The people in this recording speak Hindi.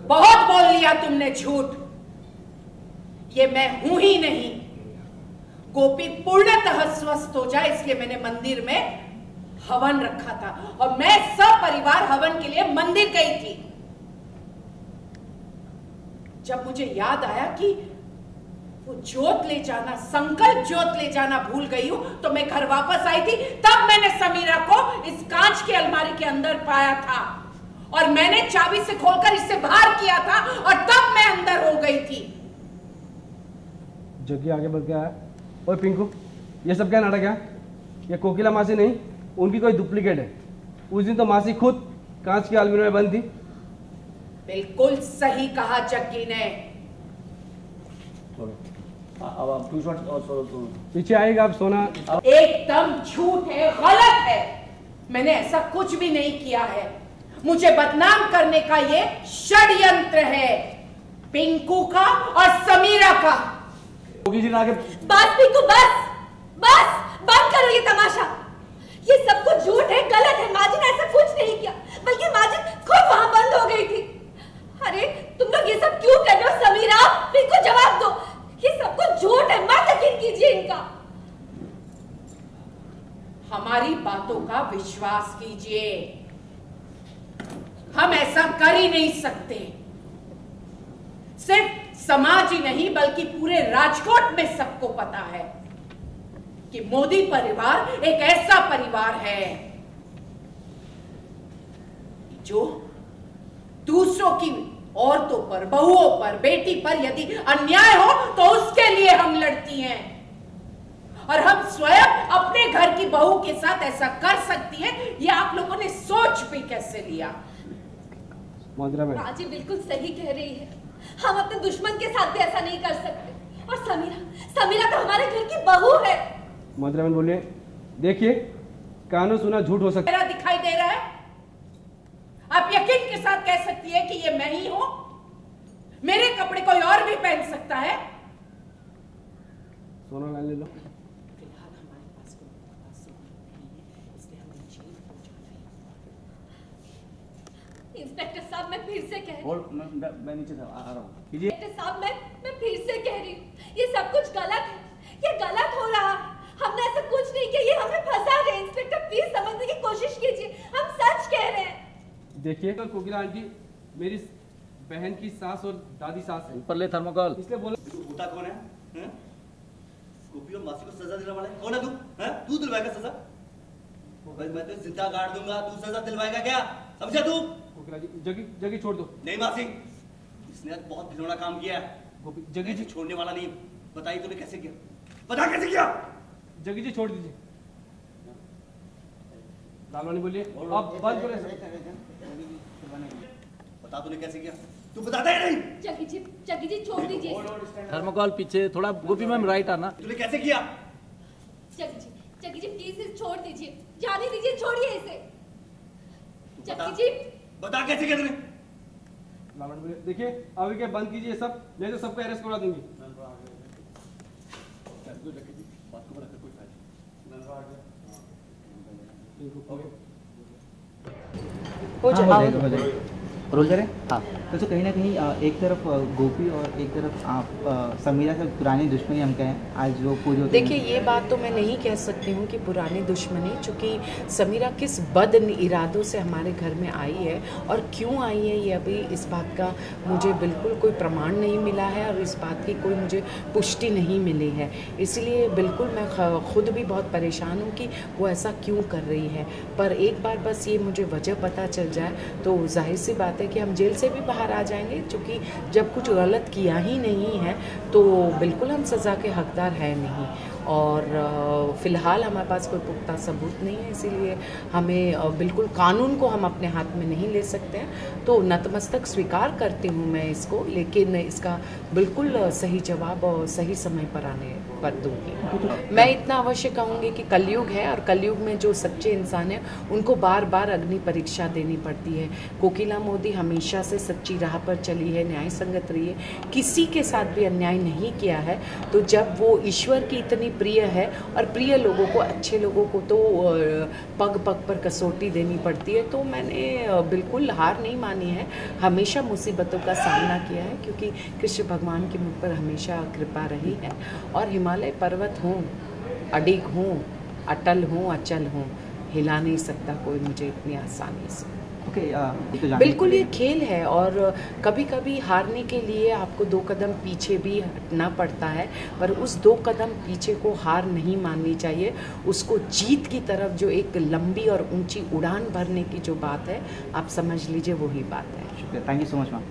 बहुत बोल लिया तुमने झूठ। ये मैं हूं ही नहीं। गोपी पूर्णतः स्वस्थ हो जाए इसलिए मैंने मंदिर में हवन रखा था और मैं सब परिवार हवन के लिए मंदिर गई थी। जब मुझे याद आया कि वो जोत ले जाना, संकल्प जोत ले जाना भूल गई हूं, तो मैं घर वापस आई थी। तब मैंने समीरा को इस कांच की अलमारी के अंदर पाया था और मैंने चाबी से खोलकर इससे बाहर किया था और तब मैं अंदर हो गई थी। जग्गी आगे बढ़ गया है। और पिंकू, ये सब क्या नाटक है? ये कोकिला मासी नहीं, उनकी कोई डुप्लीकेट है। उस दिन तो मासी खुद कांच की अलमारी में बंद थी। बिल्कुल सही कहा जग्गी ने। अब आप टू शॉट और पीछे आएगा अब सोना। एकदम झूठ है, गलत है। मैंने ऐसा कुछ भी नहीं किया है। मुझे बदनाम करने का ये षड्यंत्र है, पिंकू का और समीरा का। आगे बस पिंकू, बस बस, बंद करो ये तमाशा। ये सब कुछ झूठ है, गलत है। माजिद ने ऐसा कुछ नहीं किया, बल्कि माजिद खुद वहां बंद हो गई थी। अरे तुम लोग ये सब क्यों कर रहे हो? समीरा, पिंकू जवाब दो। ये सब कुछ झूठ है, मत यकीन कीजिए इनका। हमारी बातों का विश्वास कीजिए। हम ऐसा कर ही नहीं सकते। सिर्फ समाज ही नहीं बल्कि पूरे राजकोट में सबको पता है कि मोदी परिवार एक ऐसा परिवार है जो दूसरों की औरतों पर, बहुओं पर, बेटी पर यदि अन्याय हो तो उसके लिए हम लड़ती हैं। और हम स्वयं अपने घर की बहू के साथ ऐसा कर सकती हैं, ये आप लोगों ने सोच भी कैसे लिया? राजी बिल्कुल सही कह रही है। हम अपने दुश्मन के साथ भी ऐसा नहीं कर सकते। और समीरा तो हमारे घर की बहू है। मधुराबेन बोलिए, देखिए कानों सुना झूठ हो सकता है। दिखाई दे रहा है? आप यकीन के साथ कह सकती है कि ये मैं ही हूं? मेरे कपड़े कोई और भी पहन सकता है? सोना लाइन ले लो। फिलहाल हमारे पास कोई नहीं है, इसलिए हमें जेल पहुंचाना है। इंस्पेक्टर साहब, मैं फिर से कह रही हूँ। मैं नीचे आ रहा हूँ। इंस्पेक्टर साहब, मैं फिर से कह रही हूँ, ये सब कुछ गलत है। ये गलत हो रहा है। हमने ऐसा कुछ नहीं किया, ये हमें फंसा रहे हैं। इंस्पेक्टर प्लीज समझने की कोशिश कीजिए, हम सच कह रहे हैं। देखिए कोकिला आंटी मेरी बहन की सास और दादी सास है। ऊपर ले थर्मोकॉल। इसलिए बोला होता कौन है? गोपी और मासी को सजा दिलवाने वाला कौन है तू? तू दिलवाएगा सजा? मैं तो जिंदा गाड़ दूंगा, तू सजा दिलवाएगा क्या? समझा तू? कोकिला जी, जगी छोड़ दो। नहीं मासी, इसने बहुत घिनौना काम किया है। गोपी जगी जी छोड़ने वाला नहीं। बताइए तूने कैसे किया? बता कैसे किया? जगी जी छोड़ दीजिए। लालवानी बोलिए, आप बंद करें। बता तूने कैसे किया? तू बताता ही नहीं। जगी जी छोड़ दीजिए। थर्मोकॉल पीछे थोड़ा। गोपी मैम राइट आना। तूने कैसे किया? जगी जी प्लीज इसे छोड़ दीजिए, जाने दीजिए, छोड़िए इसे। जगी जी बता कैसे किया तूने? लालवानी बोलिए, देखिए अभी क्या बंद कीजिए सब, नहीं तो सबको अरेस्ट करा दूंगी। हो जाए रोल करें। हाँ तो कहीं ना कहीं एक तरफ गोपी और एक तरफ आप समीरा से पुरानी दुश्मनी हम कहें आज जो पूरी होती है। देखिए ये बात तो मैं नहीं कह सकती हूँ कि पुरानी दुश्मनी, चूँकि समीरा किस बद इरादों से हमारे घर में आई है और क्यों आई है ये अभी इस बात का मुझे बिल्कुल कोई प्रमाण नहीं मिला है और इस बात की कोई मुझे पुष्टि नहीं मिली है। इसलिए बिल्कुल मैं खुद भी बहुत परेशान हूँ कि वो ऐसा क्यों कर रही है। पर एक बार बस ये मुझे वजह पता चल जाए तो जाहिर सी बात है कि हम जेल से भी बाहर आ जाएंगे, क्योंकि जब कुछ गलत किया ही नहीं है तो बिल्कुल हम सज़ा के हकदार हैं नहीं। और फ़िलहाल हमारे पास कोई पुख्ता सबूत नहीं है, इसीलिए हमें बिल्कुल कानून को हम अपने हाथ में नहीं ले सकते हैं। तो नतमस्तक स्वीकार करती हूँ मैं इसको, लेकिन इसका बिल्कुल सही जवाब और सही समय पर आने पर दूँगी। मैं इतना अवश्य कहूँगी कि कलयुग है और कलयुग में जो सच्चे इंसान हैं उनको बार बार अग्नि परीक्षा देनी पड़ती है। कोकिला मोदी हमेशा से सच्ची राह पर चली है, न्याय संगत रही है, किसी के साथ भी अन्याय नहीं किया है। तो जब वो ईश्वर की इतनी प्रिय है, और प्रिय लोगों को, अच्छे लोगों को तो पग पग पर कसौटी देनी पड़ती है। तो मैंने बिल्कुल हार नहीं मानी है, हमेशा मुसीबतों का सामना किया है, क्योंकि कृष्ण भगवान की मुझ पर हमेशा कृपा रही है। और हिमालय पर्वत हूँ, अडिग हूँ, अटल हूँ, अचल हूँ, हिला नहीं सकता कोई मुझे इतनी आसानी से। बिल्कुल ये खेल है, और कभी कभी हारने के लिए आपको 2 कदम पीछे भी हटना पड़ता है, पर उस 2 कदम पीछे को हार नहीं माननी चाहिए। उसको जीत की तरफ जो एक लंबी और ऊंची उड़ान भरने की जो बात है, आप समझ लीजिए वही बात है। शुक्रिया, thank you so much ma'am.